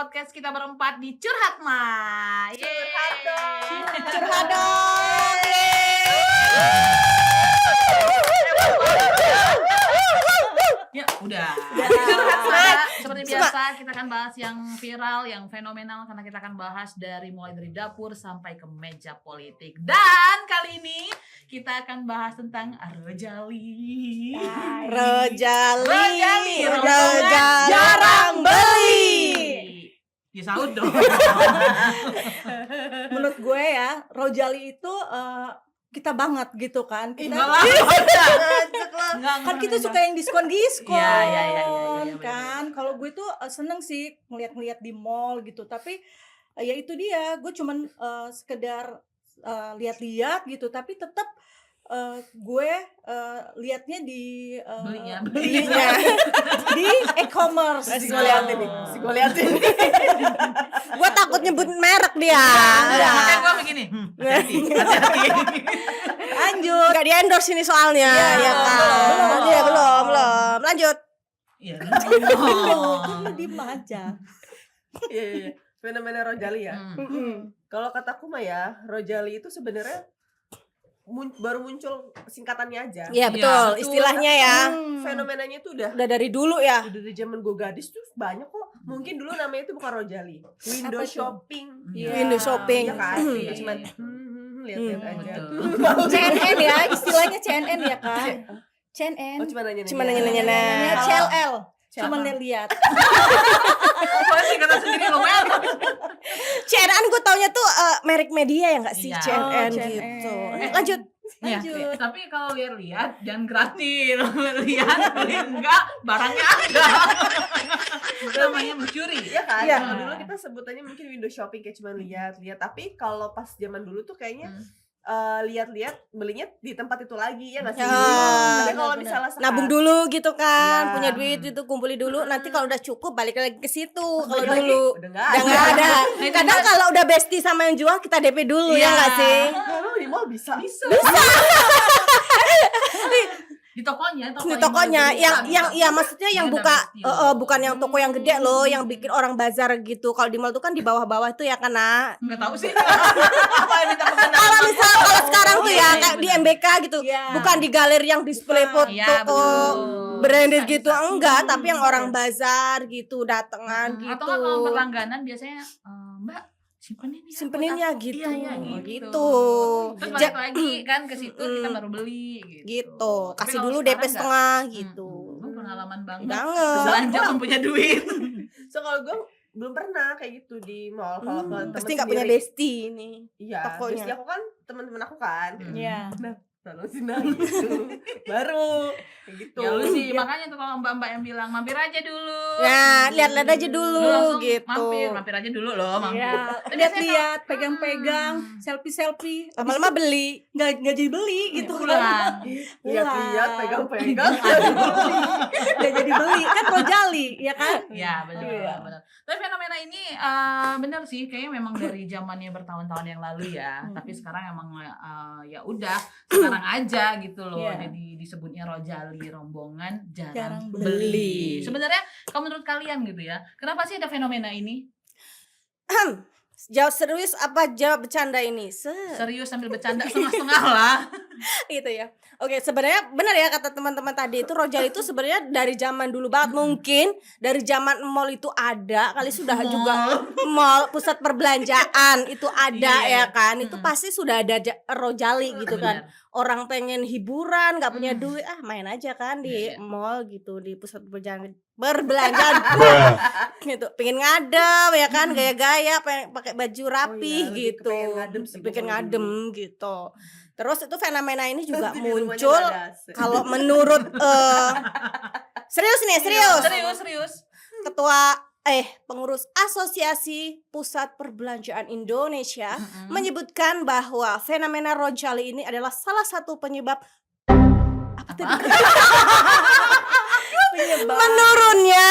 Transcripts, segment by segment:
podcast kita berempat di Curhat Ma. Curhat dong. Curhat dong. Ya udah. Curhat Ma. Seperti biasa kita akan bahas yang viral, yang fenomenal karena kita akan bahas mulai dari dapur sampai ke meja politik. Dan kali ini kita akan bahas tentang Rojali. Rojali jarang beli. Ya saud dong. Menurut gue ya, Rojali itu kita banget gitu kan. Kita kan kita suka yang diskon-diskon. Iya, kan. Kalau gue tuh seneng sih ngeliat-ngeliat di mall gitu. Tapi ya itu dia, gue cuman sekedar lihat-lihat gitu. Tapi tetap gue liatnya di belinya di e-commerce. Gue liatin. Gue takut nyebut merek dia. Makanya gue begini. Hati-hati. Lanjut. Gak di endorse ini soalnya. Iya, kan. Belum. Lanjut. Iya. Lu diem aja. Iya. Fenomena Rojali ya. Kalau kataku mah ya, Rojali itu sebenarnya baru muncul singkatannya aja. Iya betul. Istilahnya ya. Fenomenanya itu udah Dari dulu ya. dari zaman gue gadis tuh banyak kok. Mungkin dulu namanya itu bukan Rojali, window Apa tuh? shopping. Window shopping. Iya kan? Iya, Cuman iya. lihat-lihat aja. Betul. CNN ya, istilahnya CNN ya kan. CNN. Oh, cuma nanya-nanya. Cuma nanya-nanya. CLL. Siapa? Cuma lihat. Pokoknya singkatan sendiri lumayan. CNN gue taunya tuh merek media ya nggak sih? Iya. CNN Oh, gitu. CNN. Lanjut. Ya, Lanjut. tapi kalau lihat jangan gratis. Lihat beli enggak barangnya ada. Namanya mencuri. Iya kan? Iya. Kalau dulu kita sebutannya mungkin window shopping kayak cuma lihat-lihat. Tapi kalau pas zaman dulu tuh kayaknya lihat-lihat belinya di tempat itu lagi ya nggak sih? Ya, Tapi kalau benar-benar. misalnya sekarang Nabung dulu gitu kan, Iya. punya duit itu kumpulin dulu. Nanti kalau udah cukup balik lagi ke situ. Kalau balik lagi, dulu udah nggak udah nggak ada. Nah, itu Kadang kan- kalau udah bestie sama yang jual kita DP dulu ya nggak sih? Kalau di mall bisa. Di tokonya, Di tokonya yang ya maksudnya yang Dia buka udah bestie. bukan yang toko yang gede loh, yang bikin orang bazar gitu. Kalau di mall tuh kan di bawah-bawah tuh ya karena Enggak tahu sih. Apa yang minta pesanan? kalau sekarang tuh ya Iya, kayak di bener. MBK gitu, Iya. bukan di galeri yang display foto Iya, betul. branded Bisa, gitu, bisa. enggak, tapi yang orang bazar gitu datangan gitu. Atau kalau berlangganan biasanya Mbak simpenin Simpeninnya buat aku. gitu. Iya, Gitu. Terus balik lagi kan ke situ kita baru beli gitu. Gitu. Tapi Kasih kalau dulu sekarang DP nggak. setengah gitu. Pengalaman banget. Banget. Belanja pun punya duit. So kalau gue belum pernah kayak gitu di mall. Kalau ke temen Pasti nggak punya sendiri, bestie ini. Iya. tokonya. Bestie aku kan teman-teman aku kan. Iya. Tolong sini gitu. Baru kayak gitu. Ya lu sih makanya tuh kalau mbak-mbak yang bilang mampir aja dulu. Nah, lihat-lihat aja Lu dulu langsung gitu. Mampir aja dulu loh, mampir. Iya, Tapi lihat-lihat, biasanya pegang-pegang, selfie. Lama-lama beli. Nggak jadi beli gitu kan. pulang. Lihat-lihat, Pulang. pegang-pegang. Nggak jadi beli kan Rojali ya kan. Ya benar, Iya. benar. Tapi fenomena ini benar sih, kayaknya memang dari zamannya bertahun-tahun yang lalu ya. Tapi sekarang emang ya udah sekarang aja gitu loh. Iya. Jadi disebutnya Rojali, rombongan jarang Jarang beli. Sebenarnya kalau menurut kalian gitu ya, kenapa sih ada fenomena ini? Jawab serius apa jawab bercanda ini? Serius sambil bercanda setengah-setengah lah. Gitu ya. Oke, sebenarnya benar ya kata teman-teman tadi itu Rojali itu sebenarnya dari zaman dulu banget, mungkin dari zaman mall itu ada kali sudah juga mall pusat perbelanjaan itu ada Iya, ya kan. Itu pasti sudah ada Rojali gitu kan. Benar. Orang pengen hiburan, nggak punya duit, main aja kan di Iya. mall gitu, di pusat perbelanjaan gitu. Pengen ngadem ya kan, gaya-gaya, pengen pakai baju rapi lebih gitu. kepengen ngadem sih Bikin gua kalau ngadem gitu. Terus itu fenomena ini juga Di rumahnya muncul nggak ada AC. kalau menurut serius nih, serius. Serius. Ketua pengurus Asosiasi Pusat Perbelanjaan Indonesia menyebutkan bahwa fenomena Rojali ini adalah salah satu penyebab Penyebab. menurunnya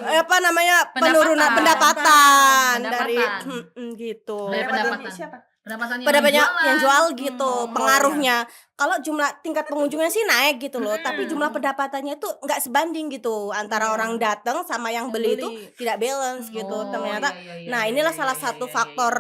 Ya. penurunan pendapatan dari Pendapatan. gitu. Dari Pendapatannya pendapatan. siapa? pendapatannya yang jual gitu, Hmm. pengaruhnya. Kalau jumlah tingkat pengunjungnya sih naik gitu loh, tapi jumlah pendapatannya itu nggak sebanding gitu antara orang datang sama yang beli itu tidak balance gitu Oh, ternyata. iya, iya, Nah, iya, inilah iya, salah iya, satu iya, faktor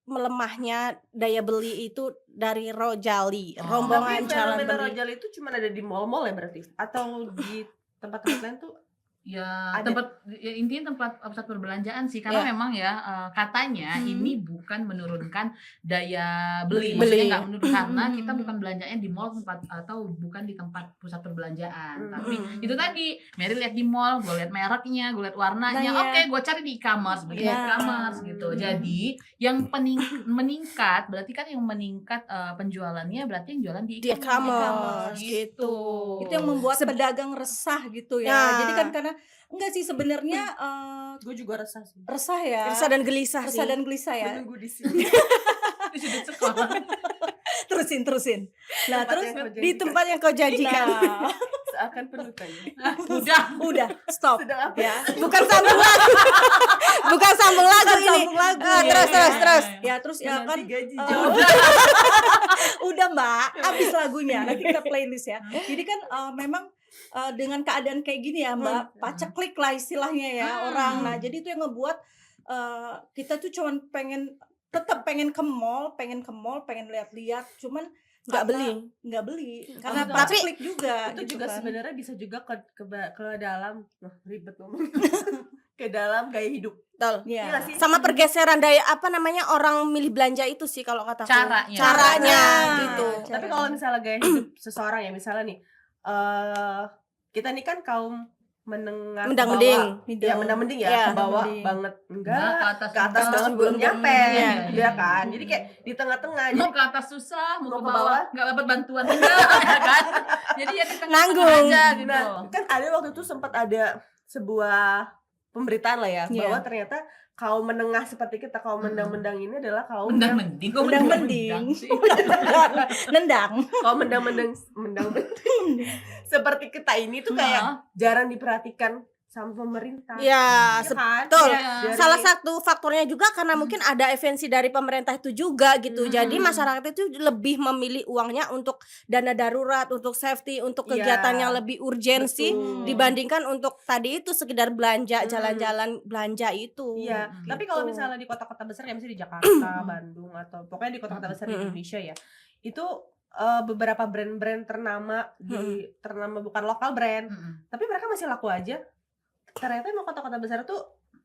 melemahnya daya beli itu dari Rojali, Oh. rombongan Tapi jalan fenomena beli. Rojali itu cuma ada di mall-mall ya berarti? Atau di tempat-tempat lain tuh Ya, ada? intinya tempat pusat perbelanjaan sih, karena Ya. memang ya katanya ini bukan menurunkan daya beli, Beli. maksudnya nggak menurun karena kita bukan belanjanya di mall tempat atau bukan di tempat pusat perbelanjaan, tapi itu tadi Mary lihat di mall, gue lihat mereknya, gue lihat warnanya, Nah, oke gue cari di e-commerce, beli di Nah. e-commerce gitu. Jadi yang meningkat berarti kan yang meningkat penjualannya berarti yang jualan di Di e-commerce gitu. Itu yang membuat pedagang resah gitu ya. Ya. Jadi kan karena enggak sih sebenarnya Gue juga resah sih. resah ya. Resah dan gelisah Resah sih. dan gelisah ya. Menunggu di sini. di sudut sekolah. Terusin. Nah, Tempat terus yang kau Di janjikan. tempat yang kau janjikan. nah, Seakan penuh tanya. Udah. stop. Sedang apa? Ya. Bukan sambung lagu. Bukan sambung lagu Bukan ini. sambung lagu. Terus. Ya, terus ya Menanti kan gaji eh, jauh. udah Mbak, habis lagunya. Nanti kita playlist ya. Jadi kan memang dengan keadaan kayak gini ya Mbak, paceklik lah istilahnya ya orang. Nah, jadi itu yang ngebuat kita tuh cuman tetap pengen ke mall, pengen lihat-lihat, cuman Nggak karena- nggak beli karena Tapi paceklik juga Itu gitu juga kan. sebenarnya bisa juga ke dalam, ribet ngomong. Ke dalam gaya hidup. Betul. Iya. Iya nggak sih? Sama pergeseran daya orang milih belanja itu sih kalau kataku. Caranya. Caranya Nah, gitu. Tapi kalau misalnya gaya hidup seseorang ya, misalnya nih, kita nih kan kaum menengah ke Mendang-mending. bawah. Ya mendang-mending ya, Iya, ke bawah mendang-mending. banget Enggak, enggak, ke atas enggak. banget belum Belum. nyampe, Iya. ya kan? Jadi kayak di tengah-tengah. Jadi Mau ke atas susah, mau Mau ke ke bawah bawah. nggak dapat bantuan enggak, ya kan? Jadi ya di tengah Nanggung. aja gitu. nah, kan ada waktu itu sempat ada sebuah pemberitaan lah ya, Iya. bahwa ternyata kaum menengah seperti kita, kaum mendang-mendang ini adalah kaum Mendang yang mending, kok Mendang-mending. sih? Nendang. kaum mendang-mendang seperti kita ini tuh kayak jarang diperhatikan sama pemerintah. Ya, Iya kan? betul. Iya. Dari- Salah satu faktornya juga karena mungkin ada evensi dari pemerintah itu juga gitu. Jadi masyarakat itu lebih memilih uangnya untuk dana darurat, untuk safety, untuk Iya. kegiatan yang lebih urgensi Betul. dibandingkan untuk tadi itu sekedar belanja, jalan-jalan belanja itu. Iya, Gitu. tapi kalau misalnya di kota-kota besar ya, misalnya di Jakarta, Bandung, atau pokoknya di kota-kota besar di Indonesia ya, itu beberapa brand-brand ternama bukan lokal brand, tapi mereka masih laku aja. Ternyata emang kota-kota besar tuh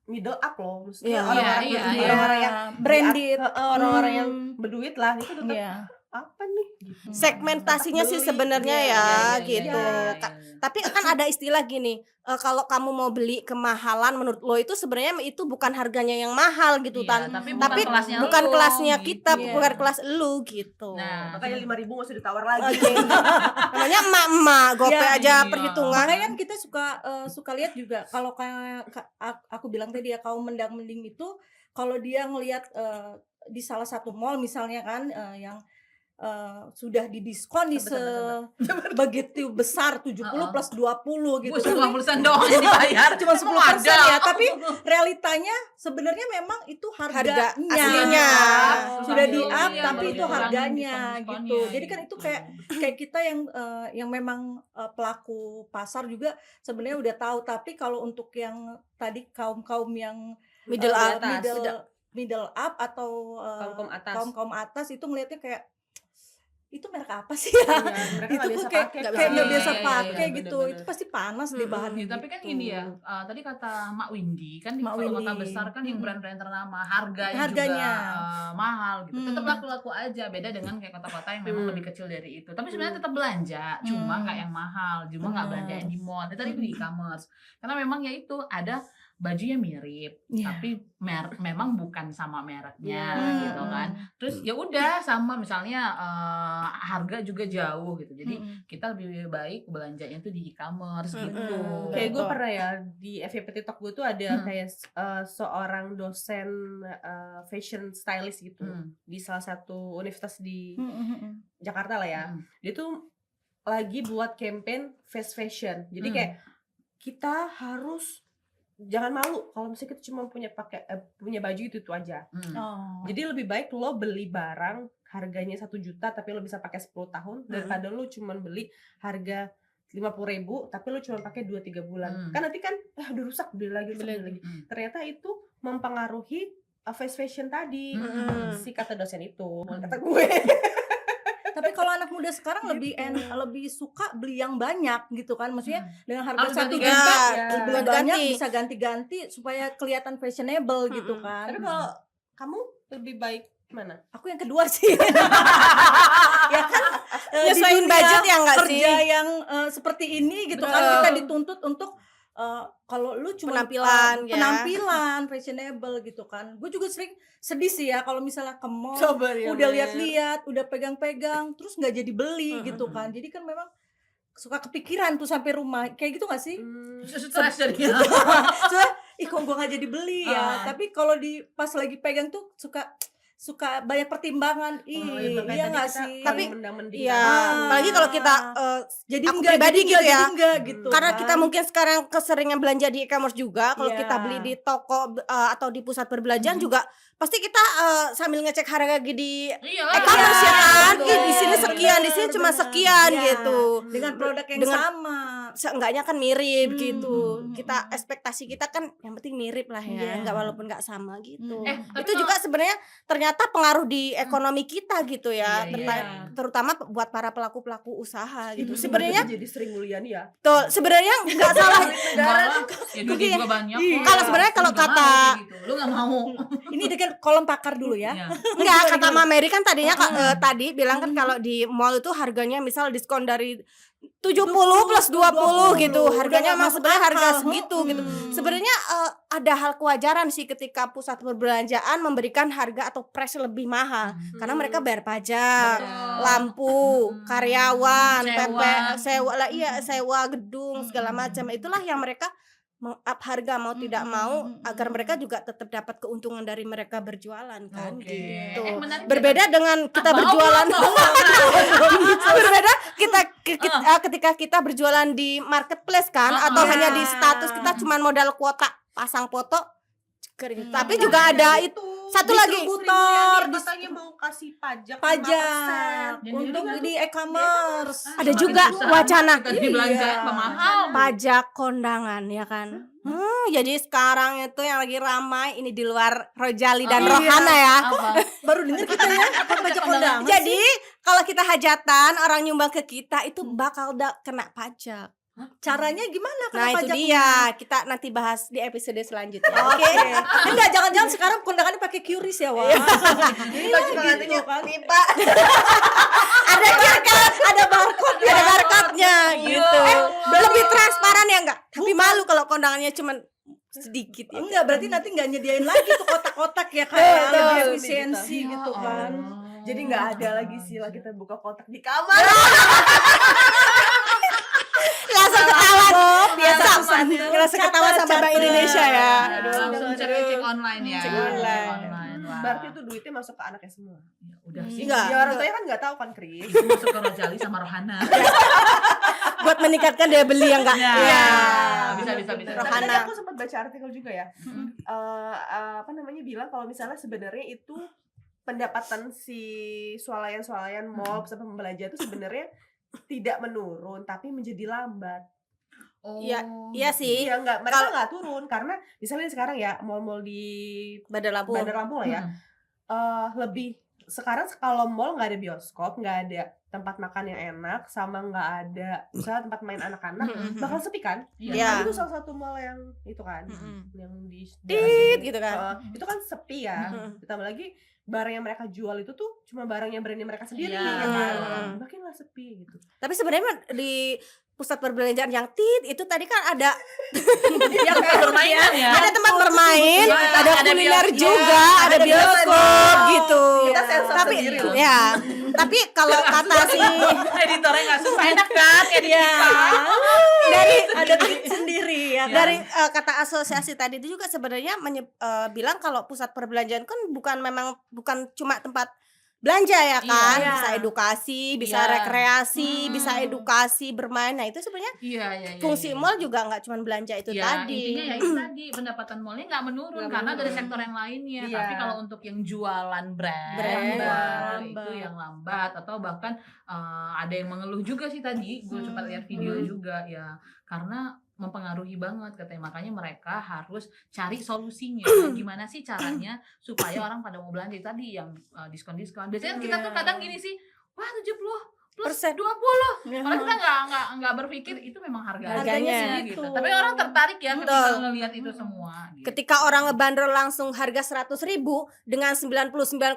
middle up loh, maksudnya Iya. orang-orang Iya, berduit, iya. orang-orang yang branded. orang-orang yang berduit lah, itu tetap Iya. apa nih? Gitu. Segmentasinya sih Beli, sebenarnya iya, ya iya, gitu. iya. Tapi kan ada istilah gini, kalau kamu mau beli kemahalan menurut lo itu sebenarnya itu bukan harganya yang mahal gitu Iya, Tan. tapi Tapi kelasnya bukan lu, kelasnya gitu. kita, Iya. bukan kelas lu gitu. Nah, Makanya 5.000 nggak usah ditawar lagi. Oke. Namanya emak-emak, gope Iya, aja iya. perhitungan. Makanya kan kita suka lihat juga kalau kayak aku bilang tadi ya, kaum mendang-mending itu kalau dia ngelihat di salah satu mall misalnya kan yang sudah didiskon di begitu besar 70 plus 20 gitu. Gue Tapi 50% doang yang dibayar. cuma Emang 10% ya, ada? tapi realitanya sebenarnya memang itu harganya aslinya. sudah Iya, di up iya, tapi baru itu dikurangin harganya diskon-diskonnya gitu. Jadi kan itu gitu. kayak kita yang memang pelaku pasar juga sebenarnya udah tahu, tapi kalau untuk yang tadi kaum yang Middle up. middle up atau Kaum-kaum atas. kaum atas itu ngelihatnya kayak itu merek apa sih ya? Iya, mereka Itu nggak tuh biasa kayak pakai, kayak kan? nggak biasa Iya, iya, pakai iya, gitu. bener-bener. Itu pasti panas deh bahannya. Ya, tapi kan gitu. gini ya, tadi kata Mak Windy kan di Mak kota-kota Windy. besar kan yang brand-brand ternama harganya Harganya. juga mahal gitu. Hmm. Tetap laku-laku aja, beda dengan kayak kota-kota yang memang lebih kecil dari itu. Tapi sebenarnya tetap belanja, cuma nggak yang mahal, cuma nggak belanja yang di mall. Tadi di e-commerce. Karena memang ya itu ada bajunya mirip, Iya. tapi memang bukan sama mereknya Iya. gitu kan. Terus ya udah sama misalnya harga juga jauh gitu. Jadi kita lebih baik belanjanya tuh di e-commerce gitu. Kayak gue Betul. pernah ya di FYP TikTok gue tuh ada kayak seorang dosen fashion stylist gitu di salah satu universitas di Jakarta lah ya. Dia tuh lagi buat campaign fast fashion. Jadi kayak kita harus jangan malu kalau misalnya kita cuma punya baju itu aja. Oh. Jadi lebih baik lo beli barang harganya 1 juta tapi lo bisa pakai 10 tahun daripada lo cuma beli harga 50.000 tapi lo cuma pakai 2-3 bulan. Kan nanti kan udah rusak, beli lagi. Ternyata itu mempengaruhi fast fashion tadi. Si kata dosen itu, kata gue. Tapi kalau anak muda sekarang lebih suka beli yang banyak gitu kan, maksudnya dengan harga Harus 1 ganti-ganti. juta Ya. beli banyak bisa ganti-ganti supaya kelihatan fashionable gitu kan. Tapi kalau kamu lebih baik mana? Aku yang kedua sih. Ya kan di Nyesuaiin dunia budget ya nggak sih? kerja yang seperti ini gitu kan, Betul. kita dituntut untuk kalau lu cuma Penampilan, ya. penampilan fashionable gitu kan. Gue juga sering sedih sih ya kalau misalnya ke mall Sabar ya, udah Mer. lihat-lihat, udah pegang-pegang, terus nggak jadi beli gitu kan. Jadi kan memang suka kepikiran tuh sampai rumah, kayak gitu gak sih? Stres jadinya. Soalnya, ih kok gue gak jadi beli ya. Tapi kalau pas lagi pegang tuh suka banyak pertimbangan. Iya gak sih? Tapi, mending Iya, apalagi kalau kita jadi aku enggak, pribadi jadi gitu enggak, ya. jadi enggak gitu. karena kan. kita mungkin sekarang keseringan belanja di e-commerce juga. Kalau Iya. kita beli di toko atau di pusat perbelanjaan juga pasti kita sambil ngecek harga di Iya e-commerce ya kan. betul. Ih, di sini sekian, di sini cuma sekian Iya, gitu. dengan produk yang Dengan- sama. Seenggaknya kan mirip gitu. Hmm. Kita ekspektasi kita kan yang penting mirip lah ya, Iya. nggak walaupun nggak sama gitu. Tapi Itu juga sebenarnya ternyata pengaruh di ekonomi kita gitu ya, Iya, iya. terutama buat para pelaku-pelaku usaha gitu. Sebenarnya jadi Sri Mulyani ya. tuh sebenarnya nggak salah. ya duit juga banyak. Iya. kok. Kalau sebenarnya kalau Lu nggak mau kata- kayak gitu. Lu nggak mau. Ini dengan kolom pakar dulu ya. Iya. Enggak, kata Mama Mary kan tadinya tadi bilang kan kalau di mall itu harganya misal diskon dari 70 plus 20 gitu. Harganya Udah memang masuk sebenarnya harga akal. segitu gitu. Sebenarnya ada hal kewajaran sih ketika pusat perbelanjaan memberikan harga atau price lebih mahal karena mereka bayar pajak, Betul. lampu, karyawan, Sewa. sewa lah iya, sewa gedung segala macam. Itulah yang mereka meng-up harga mau tidak mau agar mereka juga tetap dapat keuntungan dari mereka berjualan kan Oke. gitu. Menarik Berbeda dengan kita Mau, berjualan mau, mau. berbeda ketika kita berjualan di marketplace kan atau Iya. hanya di status kita cuman modal kuota pasang foto kering. Tapi juga ada itu satu lagi Distributor, katanya mau kasih pajak pajak 5%. untuk Jadi di e-commerce. ada juga wacana Kita dibelanja mahal. pajak kondangan ya kan. Jadi sekarang itu yang lagi ramai ini di luar Rojali dan Oh, Rohana ya. Apa? Baru dengar kita ya apa pajak kondangan. Jadi kalau kita hajatan orang nyumbang ke kita itu bakal kena pajak. Caranya gimana Nah kalau itu pajaknya? dia, kita nanti bahas di episode selanjutnya. Oke. Enggak, jangan-jangan sekarang kondangannya pakai QRIS ya, Wak. Iya gitu kan. Ada ada barcode, ada barcode-nya gitu. Lebih transparan ya enggak? Tapi malu kalau kondangannya cuma sedikit ya. Enggak, berarti nanti enggak nyediain lagi tuh kotak-kotak ya kan. Lebih efisiensi gitu kan. Jadi nggak ada lagi sila kita buka kotak di kamar. Langsung ketawa. biasa Langsung ketawa sama Bank Indonesia ya. Langsung cek online ya. Cek online. Wah. Berarti itu duitnya masuk ke anaknya semua. Ya, udah sih. Enggak. Ya orang tuanya kan nggak tahu kan, Kris. Itu masuk ke Rojali sama Rohana. Buat meningkatkan daya beli yang enggak. Ya. Iya. Bisa. Tapi Rohana. tadi aku sempat baca artikel juga ya. Apa namanya bilang kalau misalnya sebenarnya itu pendapatan si swalayan mall pusat pembelanja itu sebenarnya tidak menurun tapi menjadi lambat. Iya sih. Iya mereka nggak turun karena misalnya sekarang ya mall-mall di Bandar Lampung. Bandar Lampung lah ya. Lebih sekarang kalau mall nggak ada bioskop, nggak ada tempat makan yang enak, sama nggak ada misalnya tempat main anak-anak, bakal sepi kan? Iya. Itu salah satu mall yang itu kan, yang di Tit gitu kan. itu kan sepi ya. Ditambah lagi barang yang mereka jual itu tuh cuma barang yang brandnya mereka sendiri Iya. ya kan. Makinlah sepi gitu. Tapi sebenarnya di pusat perbelanjaan yang itu tadi kan ada Yang permainan ya. ada tempat bermain, Iya, ada ada kuliner bioskop. juga, ada bioskop gitu. Kita sensor Tapi sendiri loh. ya, tapi kalau kata si Editornya nggak susah, enak kan edit kita. dari Ada trik sendiri ya. dari kata asosiasi tadi itu juga sebenarnya bilang kalau pusat perbelanjaan kan bukan cuma tempat belanja ya kan, Iya. bisa edukasi, bisa Iya. rekreasi, bisa edukasi bermain. Nah itu sebenarnya Iya. fungsi mall juga nggak cuma belanja itu Ya, tadi. intinya ya itu tadi pendapatan mallnya nggak menurun Nggak karena dari menurun. sektor yang lainnya. Iya. Tapi kalau untuk yang jualan brand, Lambat. itu yang lambat atau bahkan ada yang mengeluh juga sih tadi. Gue sempat lihat video juga ya karena mempengaruhi banget katanya, makanya mereka harus cari solusinya gimana sih caranya supaya orang pada mau belanja tadi yang diskon-diskon. Biasanya kita tuh kadang gini sih, wah 70 plus Persen. 20. Ya. Orang kita nggak berpikir itu memang harganya Harganya gitu. segitu. Tapi orang tertarik ya ketika Betul. ngelihat itu semua gitu. Ketika orang ngebanderol langsung harga 100.000 dengan 99,9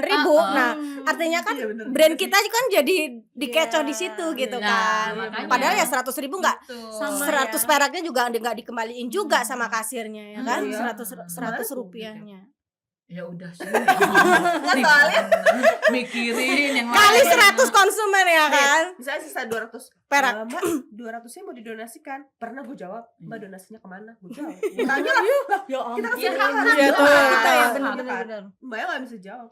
ribu, nah artinya kan Iya, bener. brand kita kan jadi dikecoh Iya. di situ gitu Nah, kan. makanya. Padahal ya 100.000 nggak, Betul. Sama 100 ya. peraknya juga nggak dikembaliin juga sama kasirnya ya kan, Iya. 100 rupiahnya. Ya udah sih. soalnya mikirin yang Kali lain. 100 konsumen ya kan. misalnya sisa 200 Perak. Mbak 200-nya mau didonasikan. Pernah gue jawab, Mbak donasinya kemana? Gue jawab. Iya. Tanya lah, Ya kita ampun. Iya, kasih kan, makan. Iya, tuh. Kita ya Kan? benar-benar. Mbaknya nggak bisa jawab.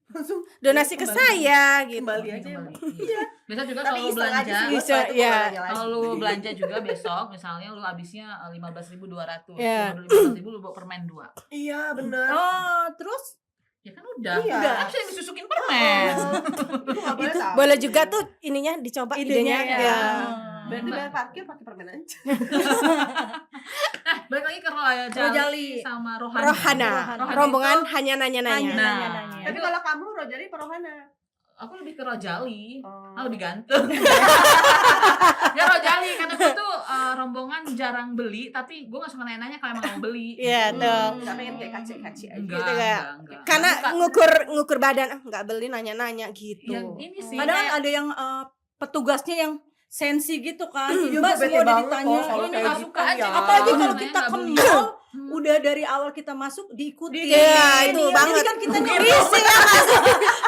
Langsung Donasi ke kembali. saya gitu. Kembali aja. Kembali. Iya. Biasa juga Tapi kalau lu iseng aja belanja, sih gue, Bisa, setelah itu gue iya. nanya lagi. kalau lu belanja juga besok, misalnya lu habisnya 15.200, Iya. lu 15.000 lu bawa permen 2. Iya bener. Oh, terus Ya kan udah. Iya. Udah. Bisa disusukin permen. Itu nggak boleh Itu tahu. boleh juga tuh ininya dicoba idenya. idenya Ya. Berarti bayar parkir pakai permen aja. Balik lagi ke Rojali. Rojali sama Rohana. Rohana, Rohana rombongan itu- hanya nanya-nanya. Nah, Nanya-nanya. Tapi kalau kamu Rojali apa Rohana? aku lebih ke Rojali. Oh. Lebih ganteng. Ya Rojali karena gue tuh rombongan jarang beli, tapi gue gak suka nanya-nanya kalau emang mau beli. Iya, tuh. Nggak pengen kayak kaci-kaci aja. Enggak, Gitu kayak, enggak. Karena Suka- ngukur badan nggak beli nanya-nanya gitu. yang ini sih kadang kayak- ada yang petugasnya yang sensi gitu kan. Iya, Mbak gue bete semua udah banget ditanya. kok kalau Ini kayak nggak gitu suka aja. ya. Apalagi kalau Nanya kita nggak ke beli. mall, Hmm. udah dari awal kita masuk diikuti. Iya, itu banget. Jadi kan kita Risih ya Mas.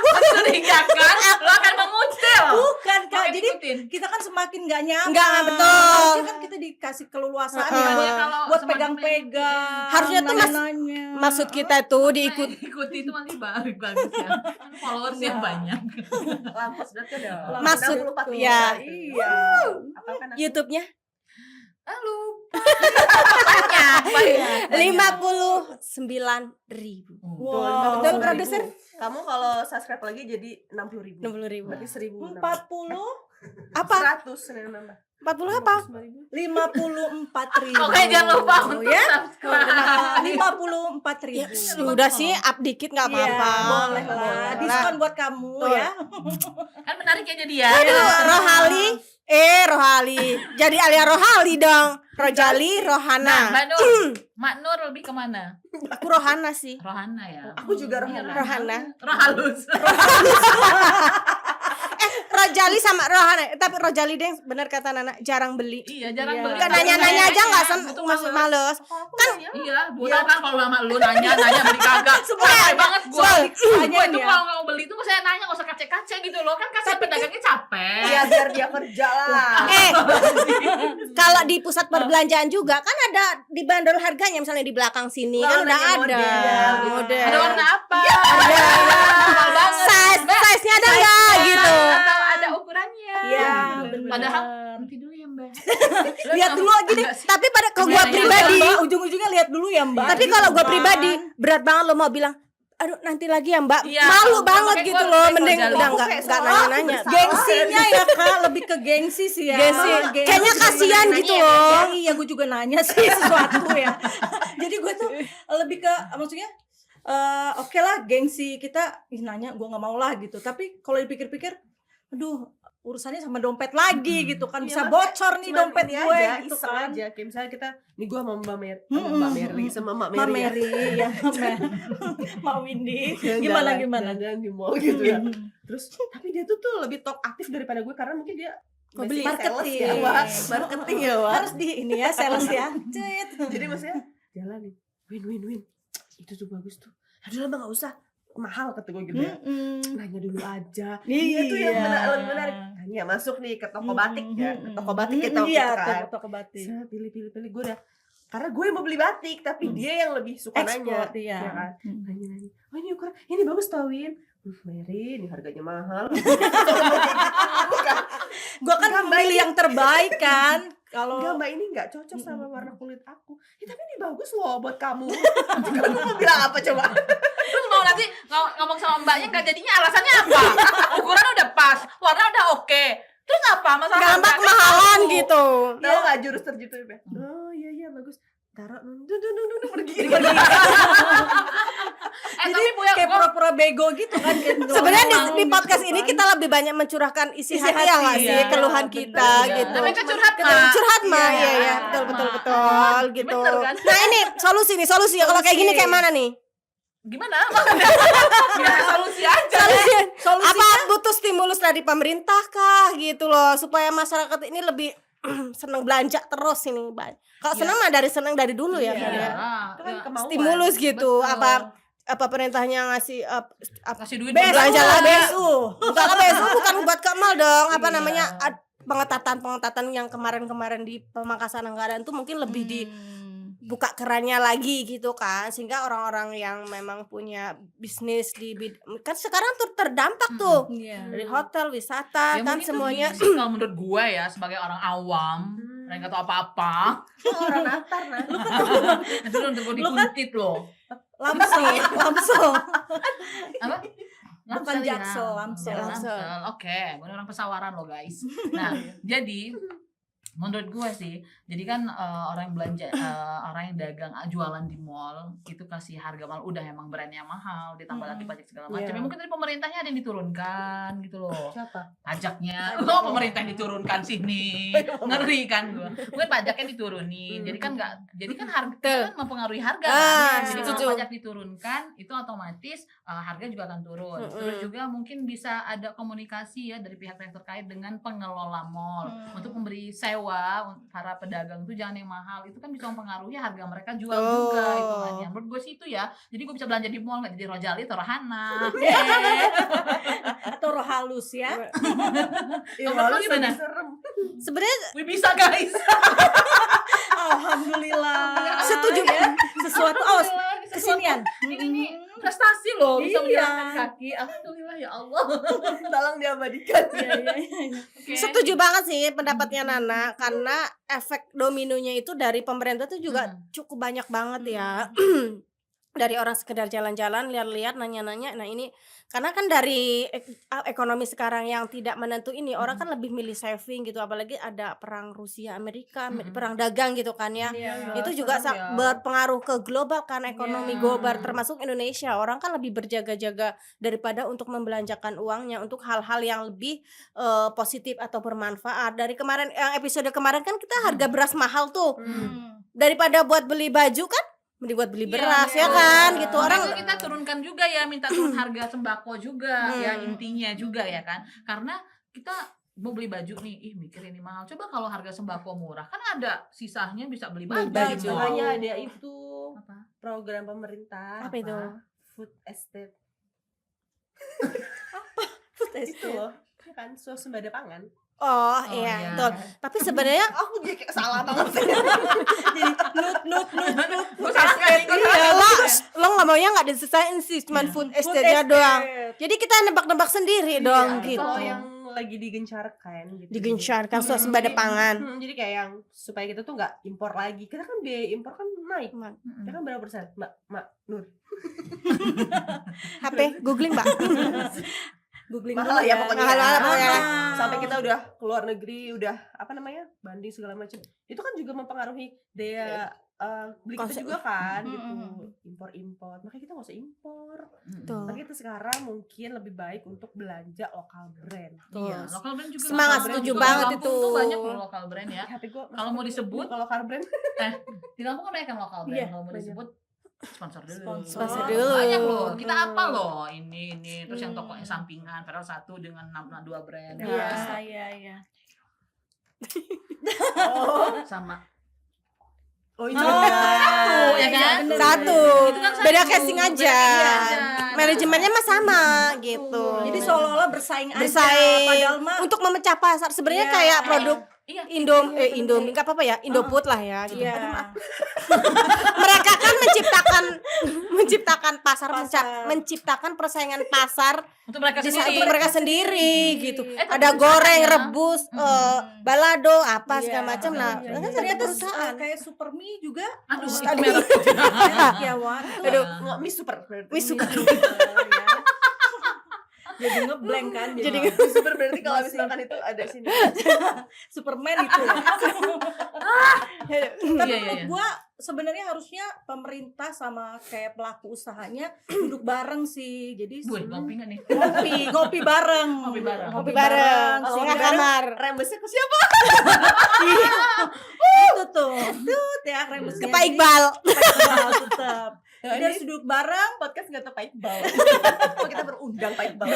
mencurigakan, lo akan mengucil. bukan Kak. Makanya Jadi ikutin. kita kan semakin nggak nyaman. Nggak, betul. Harusnya kan kita dikasih keleluasaan Heeh. ya, Makanya kalau buat semakin pegang-pegang. Harusnya tuh Mas, nanya-nanya. Maksud kita tuh diikut ikuti itu nanti bagus ya. Followersnya Iya. banyak. Lampus berarti ada. Maksud- 64 ya. Iya. Apalkan aku. YouTube-nya Lupa. apa ya? 59.000. Wow. Betul, produser? Kamu kalau subscribe lagi jadi 60.000. 60.000. Berarti 1.000. 40 Apa? 100 nih nambah. 40 apa? 54.000. Oke, jangan lupa untuk ya. subscribe. 54.000. Ya, udah sih up dikit nggak Iya, apa-apa. boleh lah. Boleh Diskon buat kamu Betul. ya. Kan menarik ya jadi ya. Aduh, Rohali. Jadi Alia Rohali dong. Rojali, Nah, Rohana. Mbak Nur, Mak Nur lebih kemana? Aku Rohana sih. Rohana ya. Aku juga Iya, Rohana. Rohalus. Rojali sama Rohana. Tapi Rojali deh bener kata Nana jarang beli. Iya, jarang Iya. beli. Kan nanya-nanya aja nggak Itu masuk males. males. Kan Iya, gue tau kan kalau sama lu nanya beli kagak. Semua Capek banget gue. Tanya Gue itu ya. kalau mau beli itu saya nanya gak usah kace-kace gitu loh. Kan kasih pedagangnya capek. ya biar dia kerja lah. Kalau di pusat perbelanjaan juga kan ada di bandrol harganya misalnya di belakang sini kan Oh, udah nanya ada model. model. Ada warna apa? Ada. Mahal banget. Size-nya ada nggak gitu. Atau ada ukurannya. Iya, Gitu. bener. Padahal nanti dulu ya Mbak. Lihat dulu aja deh. Tapi pada ke gua Nanya pribadi, Mbak, ujung-ujungnya lihat dulu ya Mbak. tapi kalau gua Kan. pribadi berat banget lo mau bilang aduh nanti lagi ya Mbak, Iya, malu makanya banget gua gitu pakai loh, gua mending jalin. udah Aku nggak kayak seolah nanya-nanya. aku Gengsinya ya Kak, lebih ke gengsi sih ya. Gengsi. Kayaknya kasihan gitu loh. Ya, iya, gue juga nanya sih sesuatu ya. Jadi gue tuh lebih ke maksudnya oke lah gengsi kita nanya gue nggak mau lah gitu. Tapi kalau dipikir-pikir, aduh urusannya sama dompet lagi gitu kan, bisa Iya, bocor nih Cuman dompet ini gue aja, gitu iseng kan. aja. Kayak misalnya kita, nih gue sama Mbak Mary, Mm-mm. sama Mbak Mbak Mary, ya. Mary ya, Mbak Windy. Jalan-jalan, Gimana? jalan-jalan di mall gitu ya. Terus tapi dia tuh lebih talk aktif daripada gue karena mungkin dia Beli. basic sales Marketing. ya, Wak. Marketing ya, Wak. Harus di ini ya sales ya. Cet. Jadi maksudnya jalan nih, win. Itu tuh bagus tuh. Aduh lama nggak usah, mahal kata gue gitu ya. Nanya dulu aja. Dia tuh yang lebih menarik. Tanya masuk nih ke toko batik ya, ke toko batik kita waktu Iya, itu kan. toko batik. Saya pilih gue udah karena gue yang mau beli batik tapi dia yang lebih suka nanya Ekspor, iya. ya kan nanya oh ini ukuran ini bagus tau Win Mary, ini harganya mahal. Gue kan memilih yang terbaik kan. Kalau Enggak, Mbak, ini nggak cocok sama warna kulit aku. Ya, tapi ini bagus loh buat kamu. Kamu mau bilang apa coba? Terus mau nanti ngomong sama mbaknya nggak jadinya alasannya apa? Ukuran udah pas, warna udah oke. Terus apa masalah? gampang harganya? kemahalan Tahu. gitu. Tahu nggak jurus terjitu ya? Oh iya bagus. Taruh pergi. Tapi Bu ya, kayak gua pura-pura bego gitu kan. Sebenarnya di podcast ini kita lebih banyak mencurahkan isi hati ya nggak sih, iya. keluhan Bener, kita iya. gitu. Tapi kan curhat Kita mah. curhat mah, Iya, iya ya, iya. betul gitu. Bener kan? Nah ini solusi nih, kalau kayak gini kayak mana nih? Gimana? Maksudnya biar solusi aja. Solusi apa butuh stimulus dari pemerintah kah gitu loh supaya masyarakat ini lebih seneng belanja terus ini. Kalau seneng mah seneng dari dulu ya. Iya. Kan, ya. Itu kan kemauan. Stimulus gitu, Betul. apa perintahnya ngasih Kasih duit belanja lagi. BSU. Enggak lah BSU bukan buat Kemal dong. Apa Iya. namanya? Pengetatan yang kemarin di pemangkasan anggaran tuh mungkin lebih dibuka kerannya lagi gitu kan, sehingga orang-orang yang memang punya bisnis kan sekarang tuh terdampak tuh Iya. dari hotel, wisata Ya, kan mungkin semuanya. tuh gini sih, kalau menurut gue ya sebagai orang awam yang nggak tahu apa-apa, Orang natar nah. itu untuk gue dikuntit loh. Lamsel. Apa? Bukan Lamsel ya. Jaksel, Lamsel. Ya, Lamsel. Oke, gue orang pesawaran loh guys. Nah, jadi menurut gue sih, jadi kan orang yang belanja, orang yang dagang jualan di mall itu kasih harga mahal, udah emang brandnya mahal, ditambah lagi pajak segala macam. Iya. Ya, mungkin dari pemerintahnya ada yang diturunkan gitu loh. Siapa? Pajaknya, oh pemerintah yang diturunkan sini, ngeri kan gue. Mungkin pajaknya diturunin, jadi kan harga kan mempengaruhi harga kan. Jadi setuju. kalau pajak diturunkan, itu otomatis harga juga akan turun. Terus juga mungkin bisa ada komunikasi ya dari pihak-pihak terkait dengan pengelola mall untuk memberi sewa para pedagang itu jangan yang mahal, itu kan bisa mempengaruhi harga mereka jual juga hitungannya. Menurut gue sih itu ya, jadi gue bisa belanja di mall nggak jadi Rojali atau Rohana. Atau roh halus ya. Kalau lu gimana? Sebenarnya Wih, bisa guys. Alhamdulillah. Setuju. Ya. Sesuatu kesinian. Ini prestasi loh, bisa Iya. menjalankan kaki. Alhamdulillah ya Allah. Tolong diabadikan. Iya. Oke. setuju banget sih pendapatnya Nana, karena efek dominonya itu dari pemerintah tuh juga cukup banyak banget ya. Dari orang sekedar jalan-jalan, lihat-lihat, nanya-nanya. Nah ini karena kan dari ekonomi sekarang yang tidak menentu ini, orang kan lebih milih saving gitu, apalagi ada perang Rusia Amerika, perang dagang gitu kan ya. Itu juga berpengaruh ke global kan, ekonomi global termasuk Indonesia. Orang kan lebih berjaga-jaga daripada untuk membelanjakan uangnya untuk hal-hal yang lebih positif atau bermanfaat. Dari kemarin episode kemarin kan kita harga beras mahal tuh. Daripada buat beli baju kan buat beli beras ya kan gitu. Orang Orang kita turunkan juga ya, minta turun harga sembako juga ya, intinya juga ya kan. Karena kita mau beli baju nih, mikir ini mahal. Coba kalau harga sembako murah, kan ada sisanya bisa beli baju. Makanya ada itu Apa? program pemerintah. apa itu? Food estate. Food Itu estate. loh. Ya kan, swasembada pangan. Oh, iya. iya, betul. Tapi sebenarnya Aku jadi kayak salah banget sih. Nut. Gue salah kan? lo ngomongnya nggak diselesain sih, cuman food estate-nya doang. Jadi kita nebak-nebak sendiri dong gitu. Kalau yang lagi digencarkan gitu. Digencarkan swasembada pangan. Jadi kayak yang supaya kita tuh nggak impor lagi. Kita kan biaya impor kan naik. Kita kan berapa persen? Mbak Nur. HP googling, Mbak. Googling Mahal dulu ya pokoknya. Mahal pokoknya. Sampai kita udah keluar negeri, udah apa namanya? Banding segala macam. Itu kan juga mempengaruhi daya beli kita juga kan gitu. Impor. Makanya kita nggak usah impor. Tuh. Makanya kita sekarang mungkin lebih baik untuk belanja lokal brand. Iya, lokal brand juga. Semangat, lokal brand setuju juga. banget Di Lampung itu. tuh banyak loh lokal brand ya. HP gua Kalau mau disebut, kalau lokal brand di Lampung kan banyak yang lokal brand. Iya, Kalau mau banyak. disebut sponsor dulu. Sponsor dulu. Banyak loh. Kita apa loh? Ini terus yang tokonya sampingan, padahal satu dengan 2 brand. Iya. Sama. Oh itu Satu, ya kan? Satu. Itu kan satu. Beda casing aja. Beda casing aja. Manajemennya mah sama gitu. Jadi seolah-olah bersaing aja. Bersaing Padahal mah untuk memecah pasar. Sebenarnya Iya. kayak produk Iya. Indomie nggak apa-apa ya, Indofood lah ya gitu. Iya. Mereka kan menciptakan pasar, menciptakan persaingan pasar Untuk mereka di sendiri. satu mereka sendiri gitu. Tapi Ada goreng, perusahaannya. rebus, balado, apa segala macam. Nah, Iya, kan iya. satu Ternyata perusahaan. kayak Supermi juga Aduh, itu Aduh. merek. enak ya Wan. Aduh, Nggak, mie super berarti. mie super. Ya. Jadi ngeblank kan Jadi Mie super berarti kalau habis makan itu ada sini. Superman itu. Tapi Iya, menurut iya. gua sebenarnya harusnya pemerintah sama kayak pelaku usahanya duduk bareng sih. Jadi Wih, ngopi nggak nih? ngopi bareng. Ngopi bareng. Ngopi bareng, Oh, singgah ngopi bareng. kamar. Rembesnya ke siapa? Itu tuh. Ya Ke Pak Iqbal. tetap. Ya, Jadi ini harus duduk bareng podcast nggak tahu Pak Iqbal. Oh, kita berundang Pak Iqbal.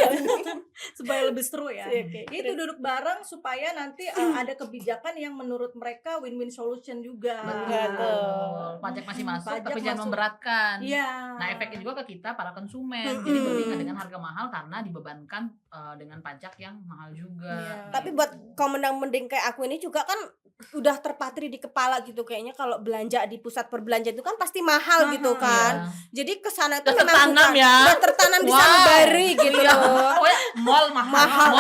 supaya lebih seru ya. Oke, Itu duduk bareng supaya nanti ada kebijakan yang menurut mereka win-win solution juga. Betul. Pajak masih masuk, Pajak tapi jangan masuk. memberatkan. Iya. Nah, efeknya juga ke kita para konsumen. Mm-mm. Jadi beli dengan harga mahal karena dibebankan dengan pajak yang mahal juga. Iya. Tapi buat kaum mending kayak aku ini juga kan udah terpatri di kepala gitu, kayaknya kalau belanja di pusat perbelanjaan itu kan pasti mahal gitu kan. Iya. Jadi kesana itu Udah memang tertanam bukan- ya. udah tertanam di Wow. sanubari gitu Iya. loh. Pokoknya mall mahal. Mahal.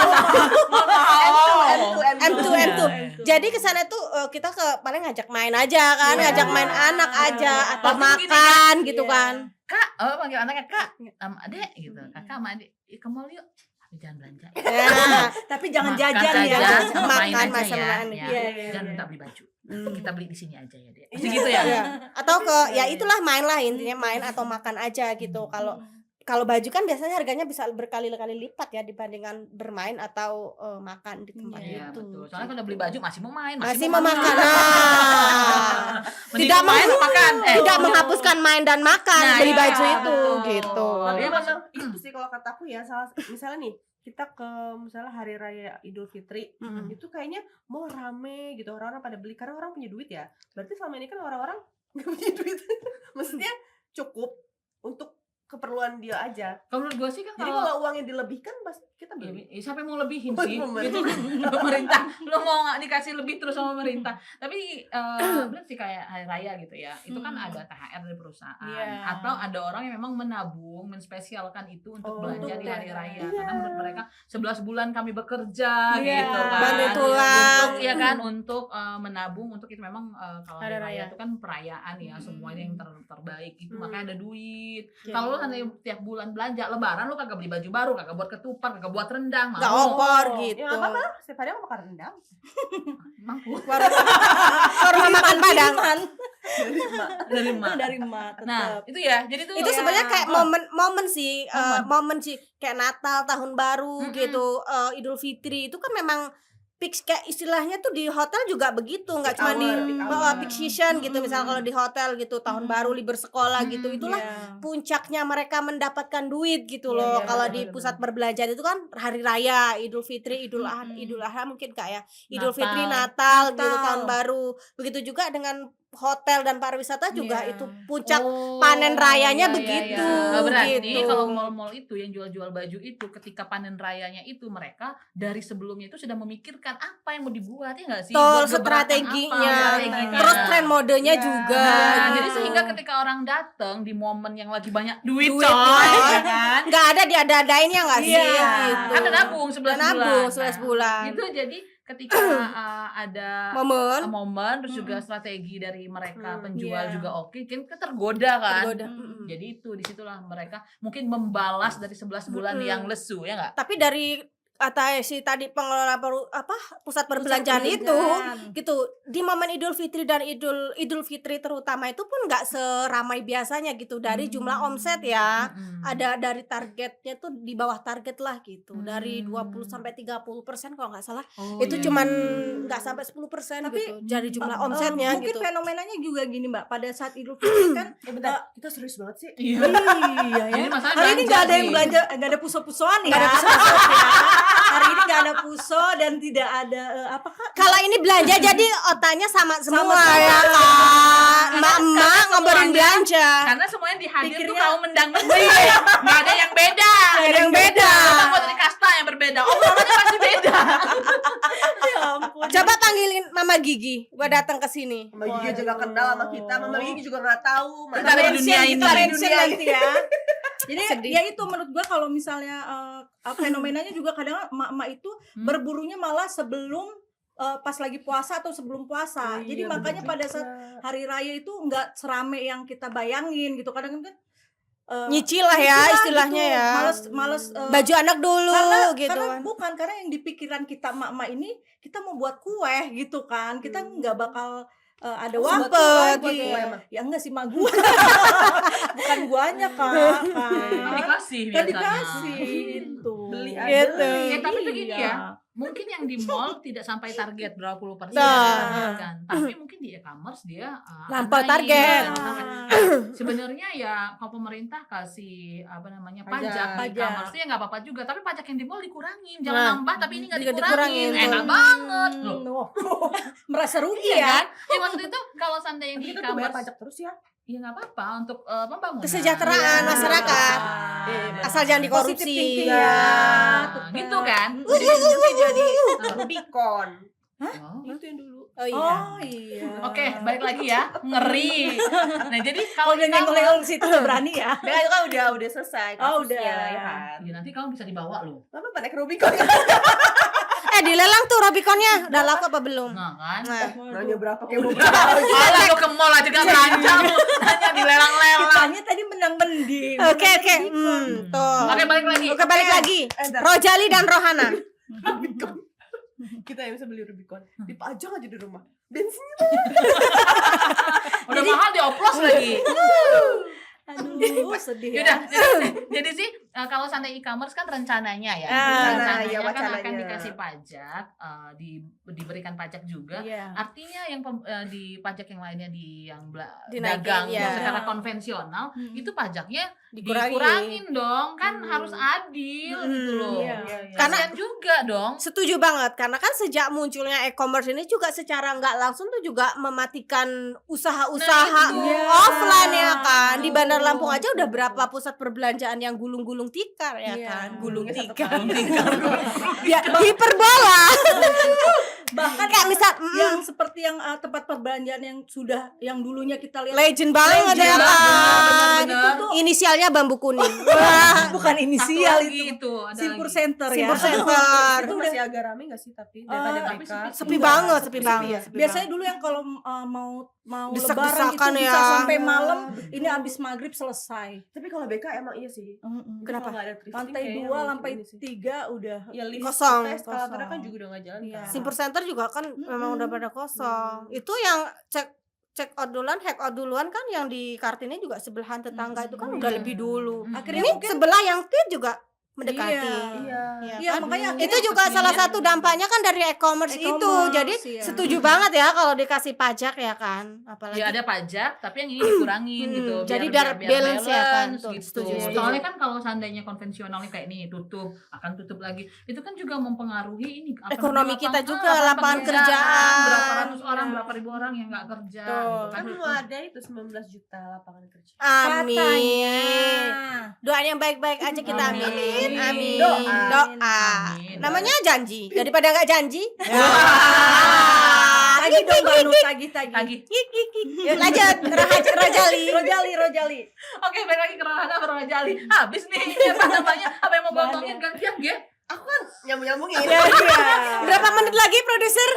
Mall mahal. M2. Iya. Jadi kesana tuh kita paling ngajak main aja kan, Iya. ngajak main anak aja Iya. atau Pasti begini, makan gitu Iya. kan. Kak, panggil anaknya Kak, sama Adek gitu. Kakak sama Adik, ke mall yuk. Tapi jangan belanja. Ya. Tapi jangan Makan jajan ya. aja, Makan, main aja masalah-masalah. ya. Iya, Jangan iya. minta beli baju. Hmm. Kita beli di sini aja ya, Dek. Mesti gitu ya. Iya. Atau ke ya itulah main lah intinya, main atau makan aja gitu. Kalau baju kan biasanya harganya bisa berkali-kali lipat ya dibandingkan bermain atau makan di tempat Iya, itu. betul. Soalnya kalau udah beli baju masih mau main, Masih mau makan. Nah, Mending tidak main mau- makan. tidak menghapuskan main dan makan, Nah, beli iya, baju itu betul. gitu. Tapi Iya, emang itu sih kalau kataku ya, misalnya nih kita ke misalnya hari raya Idul Fitri, Mm-mm. itu kayaknya mau rame gitu, orang-orang pada beli karena orang punya duit ya. Berarti selama ini kan orang-orang nggak punya duit. Maksudnya cukup untuk keperluan dia aja. Kalau menurut gue sih kan Jadi kalau uangnya dilebihkan pasti kita beli. siapa yang mau lebihin Buat sih? pemerintah. Itu pemerintah. Lo mau nggak dikasih lebih terus sama pemerintah? Tapi bener sih kayak hari raya gitu ya. Itu kan ada THR dari perusahaan. Iya. Atau ada orang yang memang menabung, menspesialkan itu untuk Oh, belanja di hari betul. raya. Iya. Karena menurut mereka 11 bulan kami bekerja Iya. gitu kan. Bantu tulang. Untuk ya kan untuk menabung untuk itu memang kalau Hari hari raya raya. itu kan perayaan ya, semuanya yang terbaik itu Hmm. makanya ada duit. Iya. Kalau lu nanti tiap bulan belanja lebaran lu kagak beli baju baru, kagak buat ketupat, kagak buat rendang, Nggak mau opor Ya gitu. nggak apa-apa, setiap hari mau makan rendang. mampu Warung makan Padang. dari emak. Dari emak tetap. Nah, itu ya. Jadi tuh Itu ya. sebenarnya kayak momen sih, momen sih kayak Natal, Tahun Baru Mm-mm. gitu, Idul Fitri itu kan memang fix kayak istilahnya tuh di hotel juga begitu, nggak Peak cuma di hour, peak hour. peak season gitu. Misal kalau di hotel gitu Tahun Baru, libur sekolah gitu, itulah Iya. puncaknya mereka mendapatkan duit gitu Iya, loh. iya, Kalau benar, di benar, pusat perbelanjaan itu kan hari raya, Idul Fitri, Idul Mm-mm. Adha mungkin kayak Idul Natal. Fitri, Natal gitu, Natal. Tahun Baru. Begitu juga dengan hotel dan pariwisata juga Iya. itu puncak Oh, panen rayanya iya, begitu, iya. Berarti gitu. kalau mall-mall itu yang jual-jual baju itu ketika panen rayanya itu mereka dari sebelumnya itu sudah memikirkan apa yang mau dibuat ya nggak sih? Betul, Buat gebrakan strateginya. apa, strateginya. Terus tren modenya Iya. juga. Nah, gitu. jadi sehingga ketika orang datang di momen yang lagi banyak duit, Duit, coy, coy. ya kan? nggak ada diada-adainnya nggak sih? Iya. Gitu. Kan ada nabung 11 Udah bulan. nabung 11 bulan. Gitu jadi ketika ada momen terus juga strategi dari mereka penjual iya. juga oke, kan tergoda kan. Tergoda. Jadi itu disitulah mereka mungkin membalas dari 11 bulan yang lesu ya nggak? Tapi dari kata si tadi pengelola pusat perbelanjaan itu gitu, di momen Idul Fitri dan Idul Fitri terutama itu pun nggak seramai biasanya gitu. Dari jumlah omset ya ada dari targetnya tuh di bawah target lah gitu, dari 20 sampai 30% kalau nggak salah. Oh, Itu iya, cuman iya. nggak sampai 10% Tapi, gitu dari jumlah omsetnya mungkin gitu. fenomenanya juga gini Mbak, pada saat Idul Fitri kan Bentar, kita serius banget sih. Iya. iya ya. Ini masalah Hari ini belanja nggak ada yang sih. belanja, nggak ada puso-pusoan ya. Nggak ada puso-puso. Hari ini nggak ada puso dan tidak ada apa Kak? Kalau ini belanja jadi otaknya sama semua Sama-sama. ya kan. Emak-emak Karena ngobrolin semuanya- belanja. Karena semuanya di hadir tuh Pikirnya- kaum mendang-mending. Nggak ada yang beda. Nggak ada yang beda. Kita mau dari kasta yang berbeda. Obrolannya pasti beda. Ya ampun. Coba panggilin Mama Gigi, gua datang ke sini. Mama Gigi juga gak kenal sama kita, Mama Gigi juga gak tahu. Kita ada di dunia ini. Kita mention nanti ya. Jadi Sedih. ya itu menurut gua kalau misalnya fenomenanya juga kadang emak-emak itu berburunya malah sebelum pas lagi puasa atau sebelum puasa. Oh, Jadi iya, makanya bener. pada saat hari raya itu nggak serame yang kita bayangin gitu. Kadang kan Nyicil lah ya nyicil lah istilahnya gitu. ya. Males Baju anak dulu gitu karena kan. bukan karena yang di pikiran kita emak-emak ini kita mau buat kue gitu kan. Kita nggak bakal ada buat wapet kue, gitu. buat kue emang. Ya enggak sih mak gua. Bukan guanya Kak. Dikasih Kan biasanya. dikasih itu. Beli Gitu. Tapi begini Iya. ya, mungkin yang di mall tidak sampai target berapa puluh persen Nah. kan, tapi mungkin di e-commerce dia Lampau naik, target. sebenarnya ya kalau pemerintah kasih apa namanya Pajak. pajak di e-commerce ya nggak apa-apa juga, tapi pajak yang di mall dikurangin, jangan Nah, nambah tapi ini nggak nggak dikurangin, dikurangin. enak banget loh. Merasa rugi Iya ya. kan? Ya maksud itu kalau seandainya yang di Kita tuh bayar e-commerce pajak terus ya. ya nggak apa-apa untuk pembangunan Kesejahteraan Iya. masyarakat. Iya. Asal jangan Positive dikorupsi. thinking Iya. ya. Gitu kan. Nanti jadi Rubicon. Oh. Itu yang dulu. Oh iya. Oh iya. Oke, balik lagi ya. Ngeri. Nah, jadi kalau Kalau udah nyenggol-nyenggol situ udah berani ya. Nah, itu kan udah selesai. Oh, kasusnya, udah. ya kan. ya nanti kamu bisa dibawa loh. Apa pada ke Rubicon? Dilelang tuh Rubiconnya. Udah laku apa belum? Nah, kan. Nah, Nanya berapa kayak mau Malah lu ke mall aja gak terancam. Nanya dilelang-lelang. Kitanya tadi menang mending. Oke oke. Tuh. Oke, balik lagi. Oke balik lagi. Ntar. Rojali dan Rohana. Rubicon. Kita yang bisa beli Rubicon. Dipajang aja di rumah. Bensinnya Udah mahal dioplos lagi. Aduh, sedih ya. Yaudah, jadi sih kalau seandainya e-commerce kan rencananya ya, ya, kan akan wacananya. dikasih pajak, diberikan pajak juga. Iya. Artinya yang di pajak yang lainnya yang Dinaikin, dagang ya. secara konvensional itu pajaknya Dikurangin. dikurangin dong, kan harus adil gitu loh. Iya. Karena- Kasian juga dong. Setuju banget karena kan sejak munculnya e-commerce ini juga secara nggak langsung tuh juga mematikan usaha-usaha Nah, itu. offline ya kan. Di Bandar Betul. Lampung aja udah berapa pusat perbelanjaan yang gulung-gulung tikar ya Iya. kan. Gulung Gulungnya satu tikar. Ya, hiperbola. Bahkan Kayak misal yang seperti yang tempat perbelanjaan yang dulunya kita lihat legend banget ya Legend kan. banget, bener-bener. itu tuh Inisialnya bambu kuning. Wah, bukan inisial Satu lagi itu. ada Simpur lagi. Center ya. Simpur Center. itu masih agak rame gak sih tapi daripada tapi mereka sepi banget, sepi banget. ya? Biasanya dulu yang kalau mau lebaran itu Desak-desakan bisa ya. sampai Iya, malam, betul. ini abis maghrib selesai. Tapi kalau BK emang iya sih. Kenapa? Kalau nggak ada thrifting Lantai kayaknya 2, mungkin lantai ini sih. 3 udah. Ya lift Kosong. eskalatornya kan juga udah nggak jalan Iya. kan. Simpur Center juga kan memang udah pada kosong. Itu yang check out duluan, hack out duluan kan yang di Kartini juga sebelahan tetangga itu kan udah Iya. lebih dulu. Akhirnya Ini mungkin sebelah yang Tit juga mendekati. Iya. Ya Iya, kan? makanya Itu akhirnya juga salah satu dampaknya kan dari e-commerce itu. E-commerce, Jadi iya. setuju banget ya kalau dikasih pajak ya kan. Apalagi Ya ada pajak, tapi yang ini dikurangin gitu. jadi biar balance ya kan, tuh, gitu. setuju, setuju. Soalnya kan kalau seandainya konvensionalnya kayak ini tutup, akan tutup lagi. Itu kan juga mempengaruhi ini akan Ekonomi kita juga, lapangan lapangan kerjaan. Berapa ratus orang, berapa ribu orang yang nggak kerja Tuh. gitu kan. Kan mau ada itu 19 juta lapangan kerja. Amin. katanya. Doanya yang baik-baik aja kita Amin. aminin. Amin. Doa. Doa. Amin. Namanya janji. Daripada nggak janji. Tagih dong Banu, tagih. Lagi. Yuk, lanjut. Rojali. Rojali. Oke, balik lagi ke Rohana Berwajali. Habis nih apa namanya? Apa yang mau gue omongin gantian ya? Aku kan nyambung-nyambungin. Iya. Berapa menit lagi produser?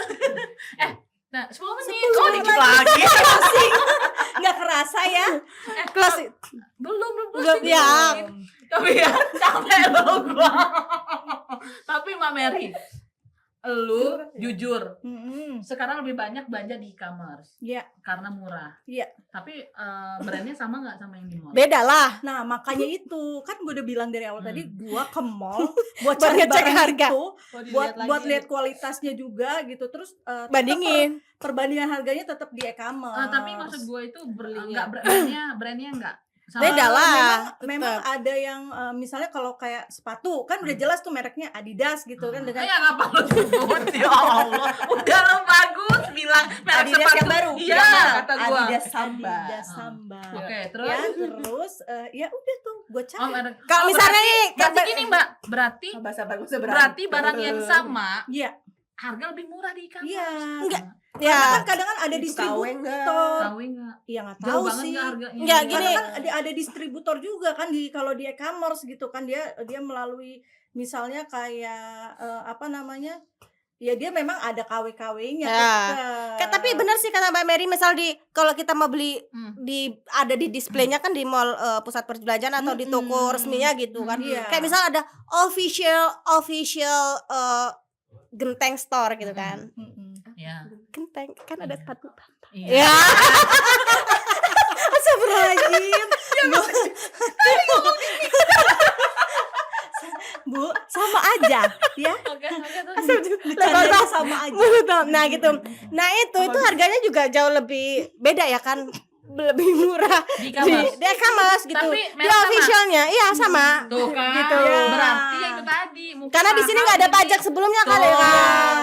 Nah, 10 menit. Oh, dikit lagi. Nggak kerasa ya. Close. Belum Belum, closing. ya. Tapi ya capek lo gua. Tapi Mbak Mary, lu jujur sekarang lebih banyak belanja di e-commerce Iya. karena murah. Iya. Tapi brandnya sama nggak sama yang di mall? Beda lah. Nah makanya itu kan gue udah bilang dari awal tadi gue ke mall buat Buat cari ngecek barang harga. itu, Mau dilihat buat lagi. buat lihat kualitasnya juga gitu, terus tetap Bandingin. perbandingan harganya tetap di e-commerce. Tapi maksud gue itu Belinya. nggak brandnya nggak sama. Beda lah. Memang tetap. ada yang misalnya kalau kayak sepatu kan udah jelas tuh mereknya Adidas gitu kan dengan Kayak ngapa lu sebut ya Allah. Udah lo bagus bilang merek Adidas sepatu. yang baru. Iya, Yang kata gua. Adidas Samba. Adidas Samba. Oke, terus Ya terus ya udah tuh gue cari. Oh, merek. Kalau misalnya nih berarti gini Mbak, berarti Bahasa bagus berarti barang yang sama Iya. harga lebih murah di e-commerce. Iya. Enggak. Karena Ya, kan kadang kan ada Itu KW distributor. enggak? Tahu nggak? Iya nggak Jauh tahu banget sih. nggak harganya? Enggak, gini. Karena kan ada distributor juga kan kalau di e-commerce gitu kan dia melalui misalnya kayak apa namanya? Ya dia memang ada KW-KW-nya Ya. tetap. Tapi benar sih kata Mbak Mary, misal kalau kita mau beli ada di displaynya kan di mall, pusat perbelanjaan atau di toko resminya gitu kan. Iya. Kayak misal ada official Genteng store gitu kan. Ya. Genteng kan ada sepatu. Iya. Ya. Astagfirullahaladzim. Bu, sama aja ya. Oke, tuh. Bercandanya sama aja. Nah gitu. Nah itu harganya juga jauh lebih beda ya kan, lebih murah Di di e-commerce. e-commerce gitu. Tapi Di merek sama? officialnya iya sama. Tuh kan, Gitu. berarti ya itu tadi. Mungkin Karena di sini nggak ada pajak sebelumnya kali kan.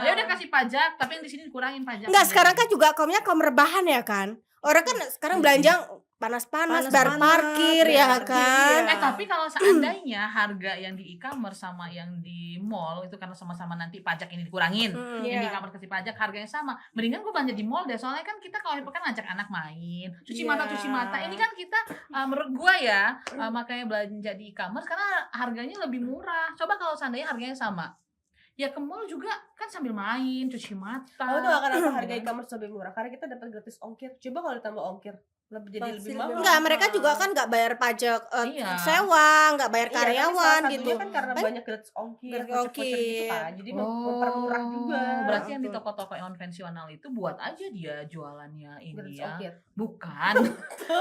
Ya udah kasih pajak, tapi yang di sini dikurangin pajak. Enggak, sekarang kan juga kaumnya kaum rebahan ya kan. Orang kan sekarang belanja panas-panas, bayar parkir ya bayar kan. parkir. Tapi kalau seandainya harga yang di e-commerce sama yang di mall itu karena sama-sama nanti pajak ini dikurangin, yang di Iya. e-commerce kasih pajak harganya sama, mendingan gue belanja di mall deh. Soalnya kan kita kalau akhir pekan ngajak anak main, cuci Iya. mata. Ini kan kita menurut gue ya makanya belanja di e-commerce karena harganya lebih murah. Coba kalau seandainya harganya sama, ya ke mall juga kan sambil main, cuci mata. Kamu tahu kenapa harga e-commerce lebih murah? Karena kita dapat gratis ongkir. Coba kalau ditambah ongkir, jadi Pasti lebih lebih mahal. Enggak, mereka juga kan nggak bayar pajak Iya. sewa, nggak bayar Iya, tapi karyawan salah gitu. satunya kan karena Kan banyak gratis ongkir, gratis voucher-voucher gitu ongkir. kan. Jadi mempermurah juga. Berarti yang di toko-toko yang konvensional itu buat aja dia jualannya ini Gratis ya. ongkir. Bukan.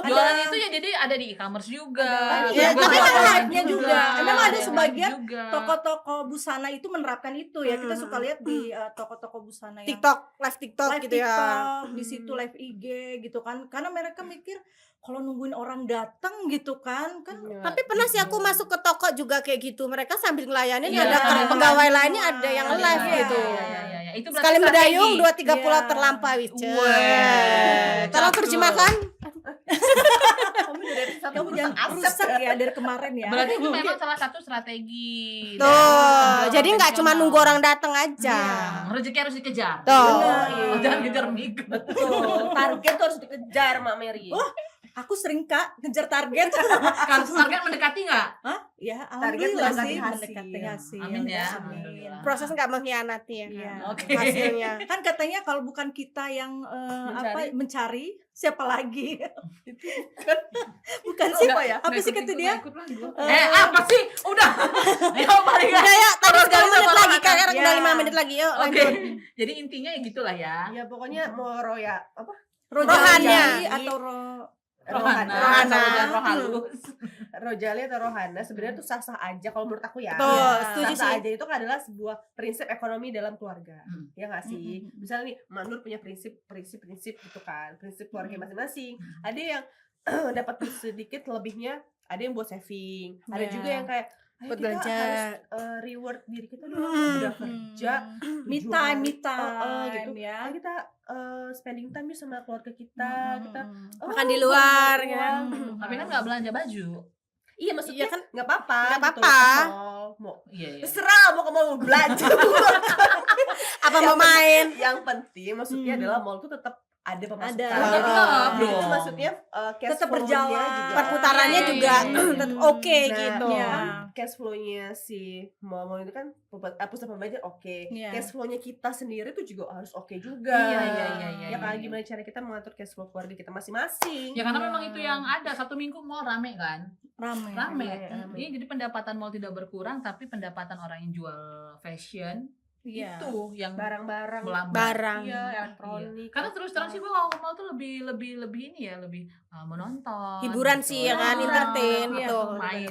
Jualan itu ya jadi ada di e-commerce juga. Ada. Ya, Juga tapi jualan kan hype-nya juga. Memang ada hype sebagian juga. Toko-toko busana itu menerapkan itu ya. Kita suka lihat di toko-toko busana yang live TikTok live gitu ya. TikTok, di situ live IG gitu kan. Karena mereka mikir kalau nungguin orang datang gitu kan Iya. Tapi pernah sih aku masuk ke toko juga kayak gitu. Mereka sambil ngelayanin Iya, ada ada pegawai lainnya ada yang Iya, live iya, gitu. Iya. Itu berarti Sekali mendayung strategi. 2-3 pulau Iya. terlampaui. Weh, Tolong cakep. terjemahkan. Kamu dari episode kamu jangan rusak ya dari kemarin ya. Berarti itu memang salah satu strategi. Tuh, dari jadi nggak cuma konvensional. nunggu orang datang aja. Rezeki harus dikejar. Tuh. Oh, jangan kejar mik. Betul. Target tuh harus dikejar, Mak Mary. Aku sering Kak ngejar target. Kan target mendekati nggak? Hah? Ya, Target alhamdullah mendekati sih hasil. mendekati hasil. Amin ya. Amin. Alhamdulillah. Proses nggak mengkhianati ya. Iya. Kan? Oke. Hasilnya. Kan katanya kalau bukan kita yang mencari, siapa lagi? Bukan sih, Apa ya? apa sih kata dia? Apa sih? Udah. Ayo balik. Udah ya, tadi Terus, sekali terus, menit terus, lagi terus. Kak, udah Ya. 5 menit lagi yuk Oke. lanjut. Jadi intinya ya gitulah ya. Ya pokoknya mau apa? Rohannya. Atau Rohana, dan roh halus. Rojali atau Rohana sebenarnya tuh sah-sah aja kalau menurut aku ya. Betul, Iya. setuju Sah-sah sih. aja itu kan adalah sebuah prinsip ekonomi dalam keluarga. Ya nggak sih? Misalnya nih, Manur punya prinsip gitu kan, prinsip keluarga masing-masing. Ada yang dapat sedikit lebihnya, ada yang buat saving, ada Iya. juga yang kayak ayo Buat kita belanja. harus reward diri kita dong, udah kerja, me time gitu. ya. Ayo kita spending time yuk sama keluarga kita, kita Makan di luar, belanja kan? uang. Tapi kan nggak belanja baju. Iya maksudnya Iya kan, nggak apa-apa. nggak gitu, apa-apa. ke mall, mau Iya. terserah mau ke mall mau belanja. Apa mau main? Yang penting maksudnya adalah mall tuh tetap ada pemasukan. Ada. Tetap Itu dong. maksudnya cash Tetap flow-nya berjalan. juga. Perputarannya Iya, juga iya, iya. tetap oke Nah, gitu. Iya. Cash flow-nya si mall itu kan pusat pembayaran oke. Iya. Cash flow-nya kita sendiri tuh juga harus oke juga. Iya. Ya kan gimana cara kita mengatur cash flow keluarga kita masing-masing. Ya karena memang itu yang ada. Satu minggu mall rame kan? Rame. Rame. Rame. Iya, jadi pendapatan mall tidak berkurang, tapi pendapatan orang yang jual fashion Iya. itu yang Barang-barang. melambat. Barang. Iya, elektronik. Karena terus terang sih gue kalau ke mall tuh lebih ini ya, lebih menonton. Hiburan sih ya kan, entertain, iya, betul. main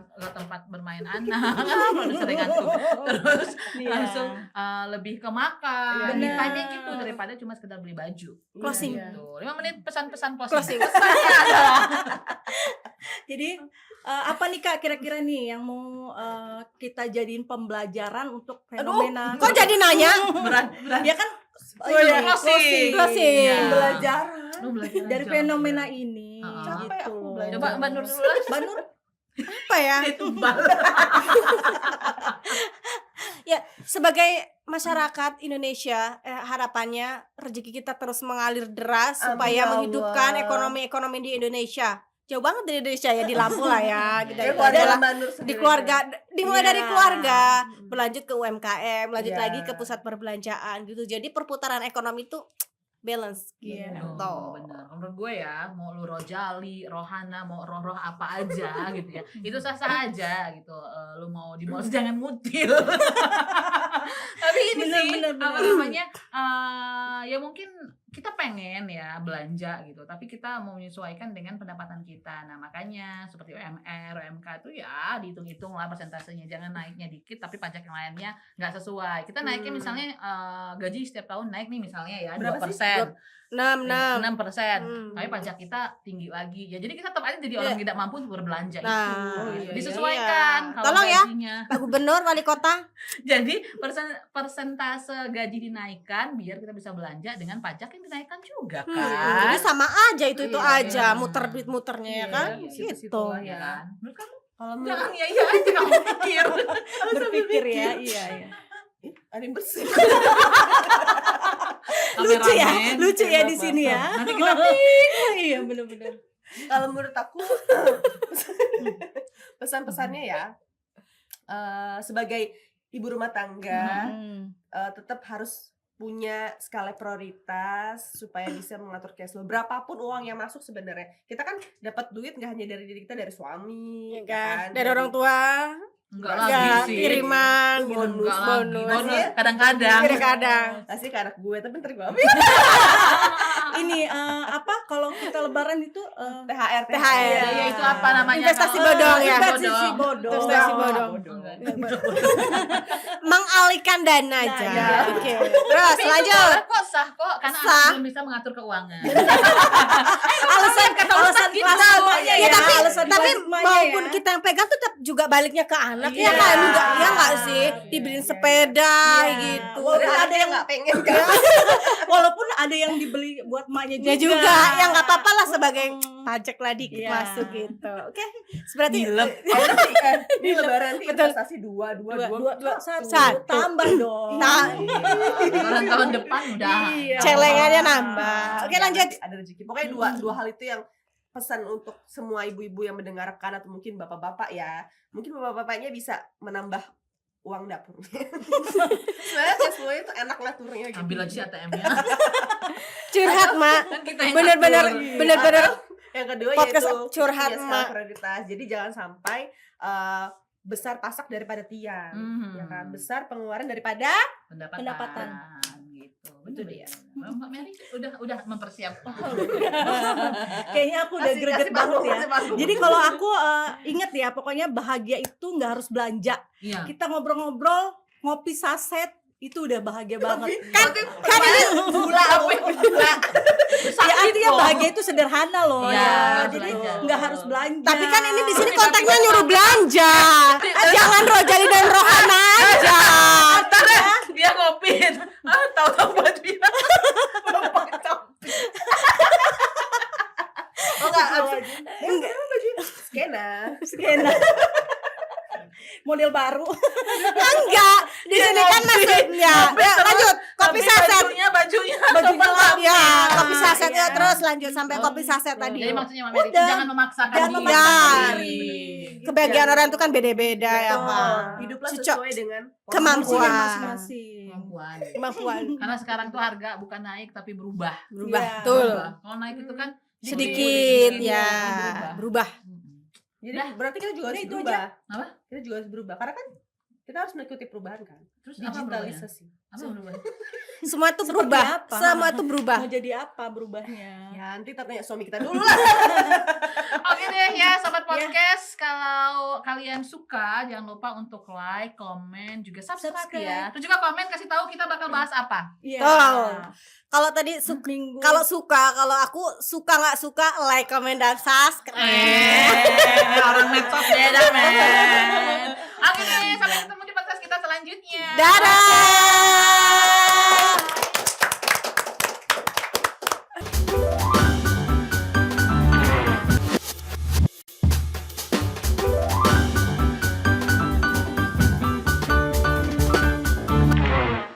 ke tempat bermain anak, kalau sering ngantuk. Terus Iya. langsung lebih ke makan, Iya, lebih benar. time gitu daripada cuma sekedar beli baju. Closing. Iya. Gitu. 5 menit pesan-pesan Closing. Pesannya adalah Jadi apa nih Kak kira-kira nih yang mau kita jadiin pembelajaran untuk fenomena? Kok jadi nanya? berat. Ya kan Iya, closing. Closing. Iya. Pembelajaran. Lu belajar dari aja. fenomena ini Capek gitu. aku belajar. Coba Mbak Nur dulu lah. Mbak Nur, Apa ya? Ditumbal. Ya, sebagai masyarakat Indonesia harapannya rezeki kita terus mengalir deras Amin, supaya ya menghidupkan Allah. ekonomi di Indonesia. Jauh banget dari Indonesia ya, di Lampung lah ya. Kita Dari itu keluarga adalah Manur di sendiri keluarga, dimulai dari Iya. keluarga, berlanjut ke UMKM, lanjut Iya. lagi ke pusat perbelanjaan gitu. Jadi perputaran ekonomi itu balance Iya. gitu. Benar. Menurut gue ya, mau lu Rojali, Rohana, mau roh-roh apa aja gitu ya, itu sah-sah aja gitu. Lu mau di mall jangan mutil. Tapi ini Bener, sih bener, apa bener. namanya? Ya mungkin kita pengen ya belanja gitu, tapi kita mau menyesuaikan dengan pendapatan kita. Nah makanya seperti UMR, UMK itu ya dihitung-hitung lah persentasenya, jangan naiknya dikit tapi pajak yang lainnya nggak sesuai. Kita naiknya misalnya gaji setiap tahun naik nih misalnya ya Berapa sih? 2%. 6. 6%. Tapi pajak kita tinggi lagi. Ya jadi kita tetap aja jadi orang tidak mampu untuk berbelanja Nah, itu. oh iya, Disesuaikan iya. kalau Tolong ya. gajinya. Pak Gubernur, Wali Kota. Jadi persentase gaji dinaikkan biar kita bisa belanja dengan pajak yang dinaikkan juga kan. Jadi sama aja itu Iya, aja, iya. muter duit muternya ya Iya, kan? iya, Gitu. situ-situlah Ya ya. kan? Menurut kamu Kalau jangan menurut ya iya aja kamu pikir. Berpikir ya, iya. ada yang bersih. Lucu ya, Kameramen. lucu ya di Maaf, sini ya. Nanti kita Iya, benar-benar. Kalau menurut aku pesan-pesannya ya sebagai ibu rumah tangga tetap harus punya skala prioritas supaya bisa mengatur cash flow. Berapapun uang yang masuk sebenarnya, kita kan dapat duit nggak hanya dari diri kita, dari suami, Ya ya kan? Dari orang tua, enggak Enggak, lagi ya, sih. kiriman, Bonus, Enggak lagi. bonus. Bonus kadang-kadang. Kadang-kadang. kasih ke anak gue, tapi ntar gue ambil Ini apa kalau kita lebaran itu THR. THR. Ya itu apa namanya? Investasi kalau- bodong ya. Investasi bodong. Investasi bodong. Mengalihkan dana aja. ya. Oke. Terus Tapi itu lanjut. boleh kok, sah kok karena Sah. anak belum bisa mengatur keuangan. Alasan alasan kita kelas duanya ya, ya, tapi alasan tapi kelas duanya maupun ya. kita yang pegang tetap juga baliknya ke anak ya Iya. kan enggak ya enggak sih Iya, dibeliin iya, sepeda Iya. gitu. Walaupun Walaupun ada yang nggak pengen kan. walaupun ada yang dibeli buat emaknya Ya juga ya nggak apa-apa lah sebagai Mm. pajak lah dikit Iya. masuk gitu. Oke. Berarti Gilep. Ini lebaran nanti Betul. investasi dua, dua satu. Satu. tambah dong. Tahun depan udah. Iya. celengannya nambah. Oke, lanjut. Ada rezeki. Pokoknya dua hal itu yang pesan untuk semua ibu-ibu yang mendengarkan atau mungkin bapak-bapak ya. Mungkin bapak-bapaknya bisa menambah uang dapur. Sebenarnya cash flow itu enak ngaturnya gitu. Ambil aja ATM-nya. Curhat, Mak. Kan kita yang Bener-bener ngatur. bener-bener Yang kedua Podcast yaitu curhat, punya skala Mak. prioritas. Jadi jangan sampai besar pasak daripada tiang. Mhm. Ya kan? Besar pengeluaran daripada Pendapatan. Gitu. Betul ya. Mbak Mary udah mempersiapkan. Kayaknya aku udah greget banget ya. kasih panggung. Jadi kalau aku ingat ya, pokoknya bahagia itu nggak harus belanja. Iya. Kita ngobrol-ngobrol, ngopi saset, itu udah bahagia banget. kan ini gula apa gula. Ya artinya bahagia itu sederhana loh Iya, ya. nggak Jadi belanja. nggak harus belanja. tapi kan ini di sini konteksnya nyuruh belanja. Jangan Rojali dan Rohana aja. Ntar dia ngopin. Tahu-tahu buat dia. Oh enggak, skena. skena. Model baru. Enggak, di sini kan maksudnya. Ya, lanjut. Kopi saset. Bajunya. Ya, kopi saset ya terus lanjut sampai kopi saset tadi. Jadi maksudnya Mbak Mary Udah. jangan memaksakan Jangan diri. memaksakan diri. diri. Kebahagiaan orang itu kan beda-beda ya, Betul. Pak. Hiduplah Cocok. sesuai dengan Kemampuan. Masing-masing. Kemampuan. Kemampuan Karena sekarang tuh harga bukan naik tapi berubah. berubah. Iya. Betul. Kalau naik itu kan Sedikit ya, berubah. berubah. Jadi berarti kita juga Udah, harus itu berubah. Apa? Kita juga harus berubah karena kan kita harus mengikuti perubahan kan. Terus apa berubahnya? Digitalisasi. Apa berubah? Semua itu Seperti berubah. apa? Semua itu berubah. Mau jadi apa berubahnya? Ya nanti kita tanya suami kita dulu lah. Oke deh ya sobat podcast, kalau kalian suka jangan lupa untuk like, komen, juga subscribe ya. Terus juga komen kasih tahu kita bakal bahas apa. Iya. Tuh. Kalau tadi Minggu. kalau suka, kalau aku suka nggak suka, like, komen dan subscribe. Orang medsos beda men. Oke deh, sampai ketemu di podcast kita selanjutnya. Dadah.